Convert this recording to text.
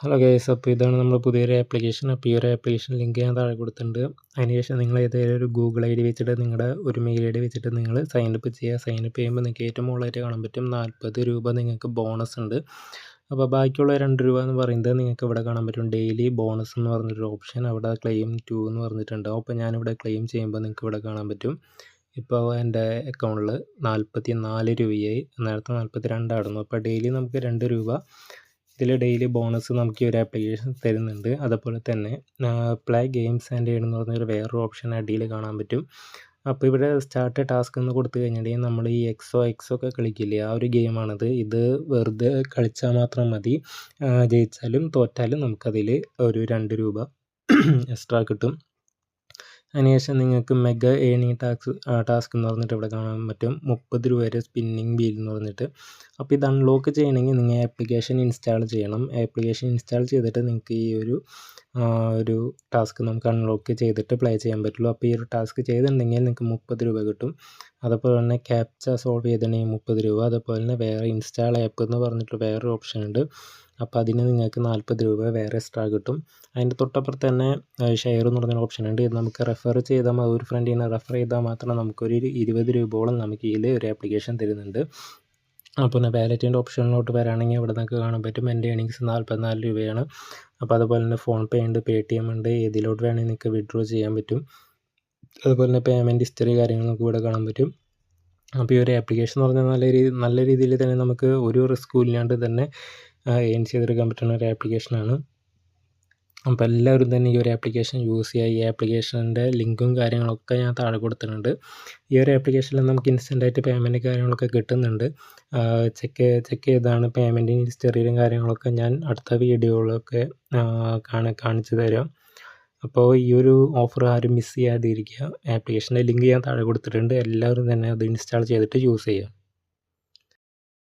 Hello guys, അപ്പോൾ ഇതാണ് നമ്മുടെ പുതിയൊരു ആപ്ലിക്കേഷൻ. അപ്പോൾ ഈ ഒരു ആപ്ലിക്കേഷൻ ലിങ്ക് ഞാൻ താഴെ കൊടുത്തിട്ടുണ്ട്. അതിനുശേഷം നിങ്ങൾ ഏതെങ്കിലും ഒരു ഗൂഗിൾ ഐ ഡി വെച്ചിട്ട് നിങ്ങളുടെ ഒരു മെയിൽ ഐ ഡി വെച്ചിട്ട് നിങ്ങൾ സൈനപ്പ് ചെയ്യുക. സൈനപ്പ് ചെയ്യുമ്പോൾ നിങ്ങൾക്ക് ഏറ്റവും മുകളിലായിട്ട് കാണാൻ പറ്റും 40 രൂപ നിങ്ങൾക്ക് ബോണസ് ഉണ്ട്. അപ്പോൾ ബാക്കിയുള്ള 2 രൂപ എന്ന് പറയുന്നത് നിങ്ങൾക്ക് ഇവിടെ കാണാൻ പറ്റും ഡെയിലി ബോണസ് എന്ന് പറഞ്ഞൊരു ഓപ്ഷൻ. അവിടെ ക്ലെയിം 2 എന്ന് പറഞ്ഞിട്ടുണ്ടാവും. അപ്പോൾ ഞാനിവിടെ ക്ലെയിം ചെയ്യുമ്പോൾ നിങ്ങൾക്ക് ഇവിടെ കാണാൻ പറ്റും. ഇപ്പോൾ എൻ്റെ അക്കൗണ്ടിൽ 44 രൂപയായി. നേരത്തെ 42 ആയിരുന്നു. അപ്പോൾ ഡെയിലി നമുക്ക് 2 രൂപ ഇതിൽ ഡെയിലി ബോണസ് നമുക്ക് ഈ ഒരു ആപ്ലിക്കേഷൻ തരുന്നുണ്ട്. അതുപോലെ തന്നെ പ്ലേ ഗെയിംസ് ആൻഡ് ഏൺ എന്ന് പറഞ്ഞൊരു വേറൊരു ഓപ്ഷൻ അടിയിൽ കാണാൻ പറ്റും. അപ്പോൾ ഇവിടെ സ്റ്റാർട്ട് ടാസ്ക് എന്ന് കൊടുത്തു കഴിഞ്ഞിട്ടുണ്ടെങ്കിൽ നമ്മൾ ഈ എക്സോ ഒക്കെ കളിക്കില്ലേ, ആ ഒരു ഗെയിമാണിത്. ഇത് വെറുതെ കളിച്ചാൽ മാത്രം മതി. ജയിച്ചാലും തോറ്റാലും നമുക്കതിൽ ഒരു 2 രൂപ എക്സ്ട്രാ കിട്ടും. അതിനുശേഷം നിങ്ങൾക്ക് മെഗാ ഏണിംഗ് ടാസ്ക് എന്ന് പറഞ്ഞിട്ട് ഇവിടെ കാണാൻ പറ്റും 30 രൂപ വരെ സ്പിന്നിങ് വീൽ എന്ന് പറഞ്ഞിട്ട്. അപ്പോൾ ഇത് അൺലോക്ക് ചെയ്യണമെങ്കിൽ നിങ്ങൾ ആപ്ലിക്കേഷൻ ഇൻസ്റ്റാൾ ചെയ്യണം. ആപ്ലിക്കേഷൻ ഇൻസ്റ്റാൾ ചെയ്തിട്ട് നിങ്ങൾക്ക് ഈ ഒരു ടാസ്ക് നമുക്ക് അൺലോക്ക് ചെയ്തിട്ട് പ്ലേ ചെയ്യാൻ പറ്റുള്ളൂ. അപ്പോൾ ഈ ഒരു ടാസ്ക് ചെയ്തിട്ടുണ്ടെങ്കിൽ നിങ്ങൾക്ക് 30 രൂപ കിട്ടും. അതുപോലെ തന്നെ ക്യാപ്ച സോൾവ് ചെയ്തിട്ടുണ്ടെങ്കിൽ 30 രൂപ. അതുപോലെ തന്നെ വേറെ ഇൻസ്റ്റാൾ ആപ്പ് എന്ന് പറഞ്ഞിട്ട് വേറൊരു ഓപ്ഷൻ ഉണ്ട്. അപ്പോൾ അതിന് നിങ്ങൾക്ക് 40 രൂപ വേറെ എക്സ്ട്രാ കിട്ടും. അതിൻ്റെ തൊട്ടപ്പുറത്ത് തന്നെ ഷെയർ എന്ന് പറഞ്ഞൊരു ഓപ്ഷൻ ഉണ്ട്. ഇത് നമുക്ക് റെഫർ ചെയ്താൽ ഒരു ഫ്രണ്ടിനെ റെഫർ ചെയ്താൽ മാത്രം നമുക്കൊരു 20 രൂപയോളം നമുക്ക് ഇതിൽ ഒരു ആപ്ലിക്കേഷൻ തരുന്നുണ്ട്. അപ്പോൾ പിന്നെ വാലറ്റിൻ്റെ ഓപ്ഷനിലോട്ട് വരാണെങ്കിൽ ഇവിടെ നമുക്ക് കാണാൻ പറ്റും എൻ്റെ ഏണിങ്സ് 44 രൂപയാണ്. അപ്പോൾ അതുപോലെ തന്നെ ഫോൺ പേ ഉണ്ട്, പേടിഎം ഉണ്ട്. ഏതിലോട്ട് വേണമെങ്കിൽ നിങ്ങൾക്ക് വിഡ്രോ ചെയ്യാൻ പറ്റും. അതുപോലെ തന്നെ പേയ്മെൻറ്റ് ഹിസ്റ്ററി കാര്യങ്ങൾ നമുക്ക് ഇവിടെ കാണാൻ പറ്റും. അപ്പോൾ ഈ ഒരു ആപ്ലിക്കേഷൻ എന്ന് പറഞ്ഞാൽ നല്ല രീതിയിൽ തന്നെ നമുക്ക് ഒരു റിസ്ക്കും ഇല്ലാണ്ട് തന്നെ ഏൺ ചെയ്തെടുക്കാൻ പറ്റുന്ന ഒരു ആപ്ലിക്കേഷനാണ്. അപ്പോൾ എല്ലാവരും തന്നെ ഈ ഒരു ആപ്ലിക്കേഷൻ യൂസ് ചെയ്യുക. ഈ ആപ്ലിക്കേഷൻ്റെ ലിങ്കും കാര്യങ്ങളൊക്കെ ഞാൻ താഴെ കൊടുത്തിട്ടുണ്ട്. ഈ ഒരു ആപ്ലിക്കേഷനിൽ നമുക്ക് ഇൻസ്റ്റൻ്റായിട്ട് പേയ്മെൻറ്റ് കാര്യങ്ങളൊക്കെ കിട്ടുന്നുണ്ട്. ചെക്ക് ചെയ്താണ് പേയ്മെൻറ്റിൻ്റെ ഹിസ്റ്ററിയിലും കാര്യങ്ങളൊക്കെ ഞാൻ അടുത്ത വീഡിയോകളൊക്കെ കാണിച്ചു തരാം. അപ്പോൾ ഈ ഒരു ഓഫർ ആരും മിസ് ചെയ്യാതിരിക്കുക. ആപ്ലിക്കേഷൻ്റെ ലിങ്ക് ഞാൻ താഴെ കൊടുത്തിട്ടുണ്ട്. എല്ലാവരും തന്നെ അത് ഇൻസ്റ്റാൾ ചെയ്തിട്ട് യൂസ് ചെയ്യുക.